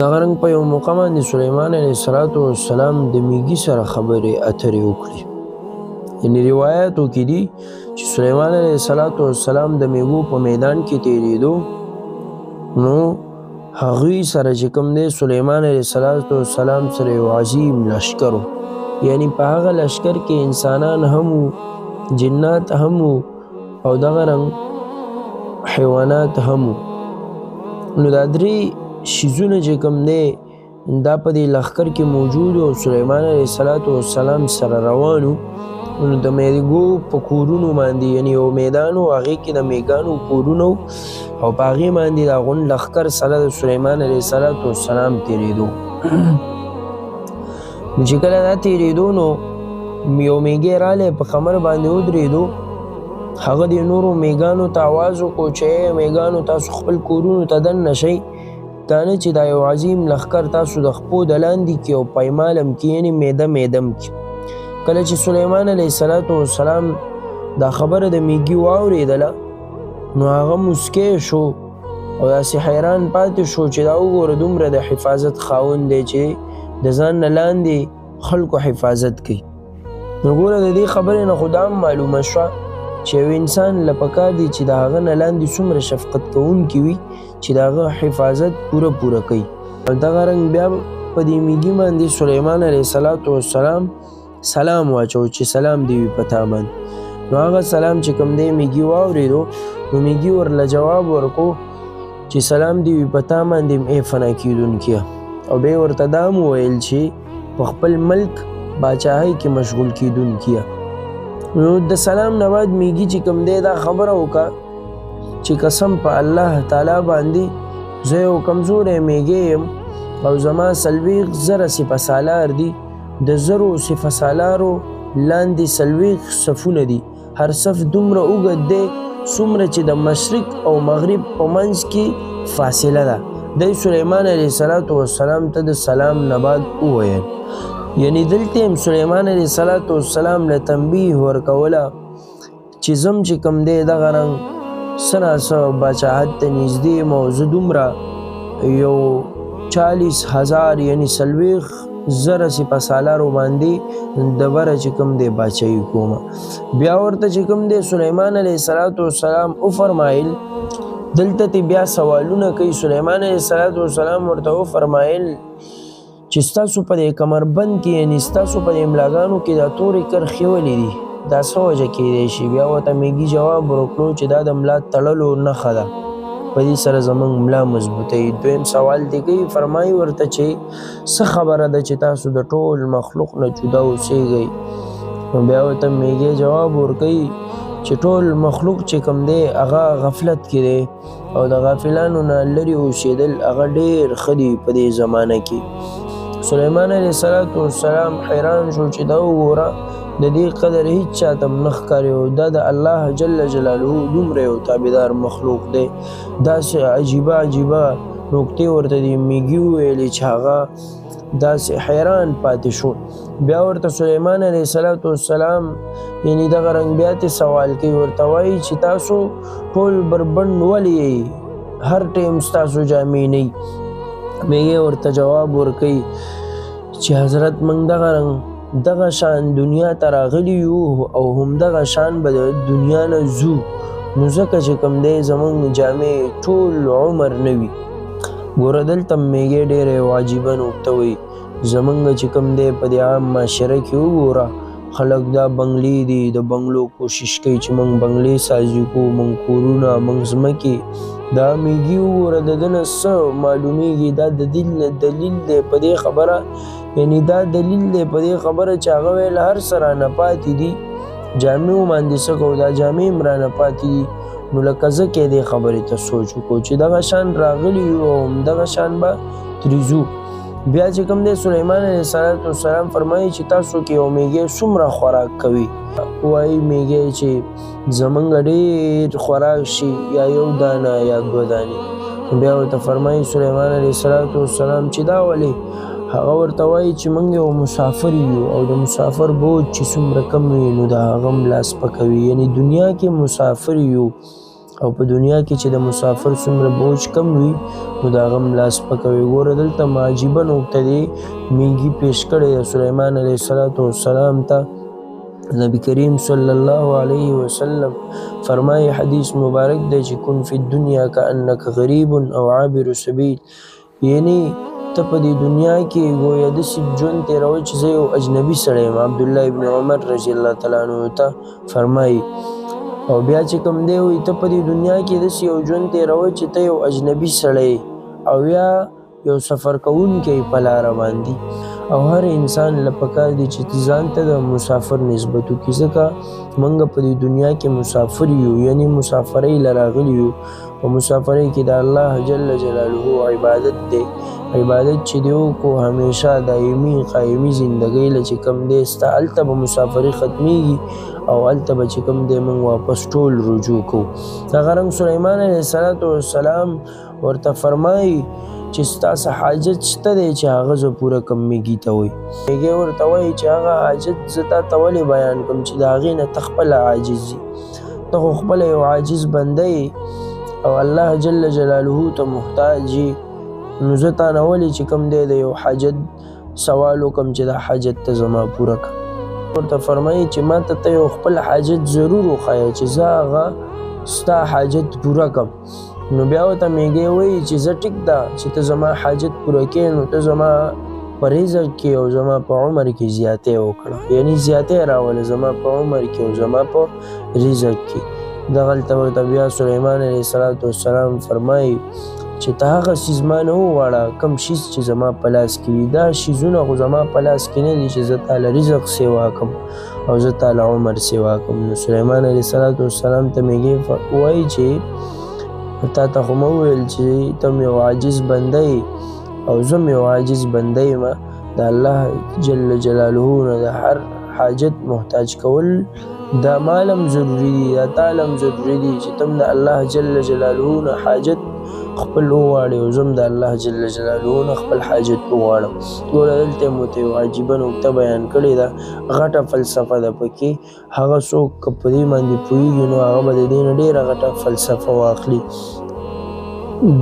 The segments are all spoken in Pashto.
دغه رنګ په یو موقع باندې سلیمان علیه السلام د میږي سره خبرې اترې وکړې. یعنې روایاتو کې دي چې سلیمان علیه السلام د میږو په میدان کې تېرېدو، نو هغوی سره چې کوم دی سلیمان علیه السلام سره یو عظیم لشکر و. یعنې په هغه لشکر کې انسانان هم وو، جنات هم وو او دغه رنګ حیوانات هم وو. نو دا درې شیزونه چې کوم دی دا په دې لښکر کې موجود او سلیمان علیه السلام سره روان وو. نو د میږو په کورونو باندې یعنې یو میدان و، هغې کې د میږانو کورونه وو او په هغې باندې د هغون لښکر سره د سلیمان علیه السلام تېرېدو. نو چې کله دا تېرېدو نو یو میږی رالی په قمر باندې ودرېدو. هغه د نورو میږانو ته آواز وکړو چې ای میږانو تاسو خپل کورونو ته دننه شئ، دا نه چې دا یو عظیم لښکر تاسو د خپو د لاندې کې او پیمالم کې یعنې میده میدم کې. کله چې سلیمان علیه السلام دا خبره د میږي واورېدله نو هغه مسکی شو او داسې حیران پاتې شو چې دا وګوره دومره د حفاظت خاوند دی چې د ځان نه لاندې خلکو حفاظت کوي. نو ګوره د دې خبرې نه خو دا هم معلومه شوه چې یو انسان له پکار دی چې د هغه نه لاندې څومره شفقت کوونکي وي چې د هغه حفاظت پوره کوي. او دغه رنګ بیا په دې میږي باندې سلیمان علیه السلام سلام واچو چې سلام دی وي په تا باندې. نو هغه سلام چې کوم دی میږي واورېدو نو میږي ورله جواب ورکړو چې سلام دی وي په تا باندې ای فنا کېدونکیه، او بیا ورته دا هم وویل چې په خپل ملک باچاهۍ کې مشغول کېدونکیه. نو د سلام نه بعد میږي چې کوم دی دا خبره وکړه چې قسم په الله تعالی باندې زه یو کمزوری میږی یم او زما 40,000 سپه سالار دي، د 1000 سپه سالارو لاندې 40 صفونه دي، هر صف دومره اوږد دی څومره چې د مشرق او مغرب په منځ کې فاصله ده. دی سلیمان علیه السلام ته د سلام نه بعد وویل. یعنې دلته هم سلیمان علیه السلام له تنبیه ورکوله چې زم چې کوم دی دغه رنګ څه ناڅه باچاهت ته نږدې یم او زه دومره یو 40,000 یعنې 40,000 سپه سالارو باندې د بره چې کوم دی باچاهي کومه. بیا ورته چې کوم دی سلیمان علیه السلام وفرمایل، دلته تی بیا سوالونه کوي. سلیمان علیه السلام ورته وفرمایل چې ستاسو په دې کمربند کې یعنې ستاسو په دې ملاګانو کې دا تورې کرښې ولې دي، دا څه وجه کیدی شي؟ بیا ورته میږي جواب ورکړو چې دا د ملا تړلو نښه ده، په دې سره زموږ ملا مضبوطوي. دویم سوال دی کوي، فرمایي ورته چې څه خبره ده چې تاسو د ټول مخلوق نه جدا اوسېږئ؟ نو بیا ورته میږي جواب ورکوي چې ټول مخلوق چې کوم دی هغه غفلت کې دی او د غافلانو نه لرې اوسېدل هغه ډېر ښه دي په دې زمانه کې. سلیمان علیه السلام حیران شو چې دا وګوره د دې قدر هیڅ چاته هم نه ښکاري او دا د الله جل جلاله دومره یو تابعدار مخلوق دی. داسې عجیبه نکتې ورته د میږي وویلې چې هغه داسې حیران پاتې شو. بیا ورته سلیمان علیه السلام یعنې دغه رنګ بیا ترې سوال کوي، ورته وایي چې تاسو ټول بربنډ ولې یئ، هر ټیم ستاسو جامې نه وي؟ میږی ورته جواب ورکوي چې حضرت موږ دغه شان دنیا ته راغلي یو او همدغه شان به د دنیا نه ځو، نو ځکه چې کوم دی زموږ جامې ټول عمر نه وي. ګوره دلته میږی ډېره یو عجیبه نکته وایي، زموږ چې کوم دی په دې عام معاشره کې وګوره خلک دا بنګلې دي، د بنګلو کوشش کوي چې موږ بنګلې سازي کړو، موږ کورونه، موږ ځمکې. دا میږي وګوره د ده نه څه معلومیږي، دا دلیل دی په دې خبره، یعنې دا دلیل دی په دې خبره چې هغه ویل هر څه رانه پاتې دي، جامې وماندې څه کوو، دا جامې هم رانه پاتې دي. نو لکه ځکه دې خبرې ته سوچ وکړو چې دغه شان راغلي یو او همدغه شان به ترې ځو. بیا چې کوم دی سلیمان علیه السلام فرمایي چې تاسو کې یو میږی څومره خوراک کوي؟ وایي میږی چې زموږ ډېر خوراک شي یا یو دانه یا 2 دانې. بیا ورته فرمایي سلیمان علیه السلام چې دا ولې؟ هغه ورته وایي چې موږ یو مسافر یو او د مسافر بوج چې څومره کم وي نو د هغه هم لاس پکوي، یعنې دنیا کې مسافر یو او په دنیا کې چې د مسافر څومره بوج کم وي نو د هغه ملا سپکوي. ګوره دلته عجیبه نکته دی میږي پیش کړې ده سلیمان علیه السلام ته. نبی کریم صلی الله علیه وسلم فرمایي حدیث مبارک دی چې کن فی الدنیا کأنک غریب او عابر سبیل، یعنی ته په دې دنیا کې گویا داسې ژوند تېروه چې زه یو اجنبي سړی یم. عبدالله ابن عمر رضی الله تعالی عنه ته فرمایي. او بیا چې کوم دی وایي ته په دې دنیا کې داسې یو ژوند تېروه چې ته یو اجنبي سړی او یا یو سفر کوونکی په لاره باندې. او هر انسان له پکار دی چې ځان ته د مسافر نسبت وکړي، ځکه موږ په دې دنیا کې مسافر یو، یعنی مسافرۍ له راغلي یو. په مسافرۍ کې د الله جل جلاله عبادت دی، عبادت چې دی وکړو همیشه دایمي قایمي زندګۍ له چې کوم دی ستا هلته به مسافري ختمیږي او هلته به چې کوم دی موږ واپس ټول رجوع کوو. دغه رنګ سلیمان علیه السلام ورته فرمایي چې ستاسو حاجت شته دی چې هغه زه پوره کړم. میږي ته وایي، میږي ورته وایي چې هغه حاجت زه تا ته ولې بیان کړم چې د هغې نه ته خپله عاجز یې، ته خو خپله یو عاجز بنده یې او الله جل جلاله ته محتاج یې. نو زه تا نه ولې چې کوم دی د یو حاجت سوال وکړم چې دا حاجت ته زما پوره کړه. ورته فرمایي چې ما ته یو خپل حاجت ضرور وښایه چې زه هغه ستا حاجت پوره کړم. نو بیا ورته میږی وایي چې زه ټیک ده چې ته زما حاجت پوره کړې، نو ته زما په رزق کې او زما په عمر کې زیاتې وکړه، یعنی زیاتې راوله زما په عمر کې او زما په رزق کې. دغلته ورته بیا سلیمان علیه السلام فرمایي چې ته هغه څیز ما نه وغواړه کوم شیز چې زما په لاس کې وي. دا شیزونه خو زما په لاس کې نه دي چې زه تا له رزق سیوا کړم او زه تا له عمر سیوا کړم. نو سلیمان علیه السلام ته میږي وایي چې تا ته خو مه وویل چې ته م یو عاجز بنده یې او زه م یو عاجز بنده یم. د الله جل جلاله نه د هر حاجت محتاج کول دا مالم ضروري دي، دا تالم ضروري دي چې تم د الله جل جلاله نه حاجت خپل وغواړې او زه م د الله جل جلاله نه خپل حاجت وغواړم. ګوره دلته یې موته یو عجیبه نکته بیان کړې ده، غټه فلسفه ده پکې. هغه څوک که په دې باندې پوهېږي نو هغه به د دې نه ډېره غټه فلسفه واخلي.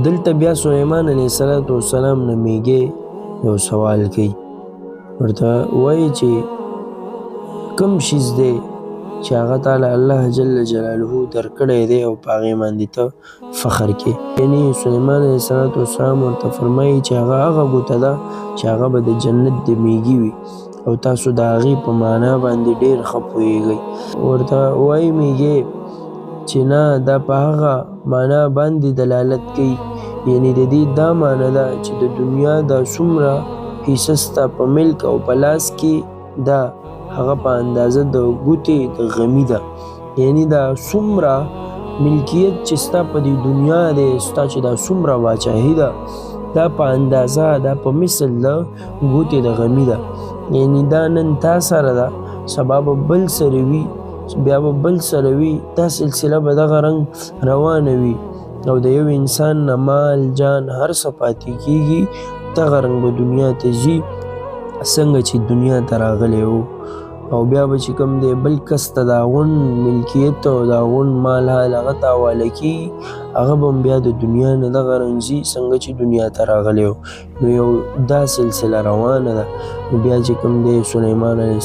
دلته بیا سلیمان علیه السلام نه میږی یو سوال کوي، ورته وایي چې کوم شیز دی چې هغه تعالی الله جل جلاله درکړی دی او په هغې باندې ته فخر کې. یعنی سلیمان علیه السلام ورته فرمایي چې هغه ګوته ده چې هغه به د جنت د میږي وي او تاسو د هغې په معنا باندې ډېر ښه پوهېږئ. ورته وایي میږی چې نه، دا په هغه معنا باندې دلالت کوي، یعنی د دې دا معنا ده چې د دنیا دا څومره حصه ستا په ملک او په لاس کې ده هغه په اندازه د ګوتې د غمي ده. یعنی دا څومره ملکیت چې ستا په دې دنیا دی، ستا چې دا څومره باچاهي ده، دا په اندازه دا په مثل د ګوتې د غمي ده. یعنی دا نن تا سره ده، سبا به بل سره وي، بیا به بل سره وي، دا سلسله به دغه رنګ روانه وي او د یو انسان نه مال جان هر څه پاتې کېږي. دغه رنګ به دنیا ته ځي څنګه چې دنیا ته راغلی و، او بیا به چې کوم دی بل کس ته د هغون ملکیت او د هغون مال حال هغه ته حواله کېږي، هغه به هم بیا د دنیا نه دغه رنګ ځي څنګه چې دنیا ته راغلی و. نو یو دا سلسله روانه ده. نو بیا چې کوم دی سلیمان علیه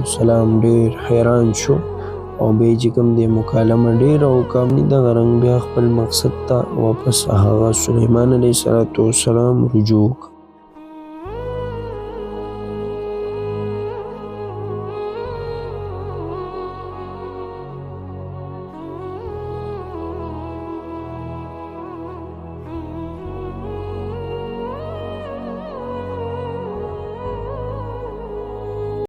السلام ډېر حیران شو او بیا چې کوم دی مکالمه ډېره وکړه، دغه رنګ بیا خپل مقصد ته واپس هغه سلیمان علیه السلام رجوع وکړه.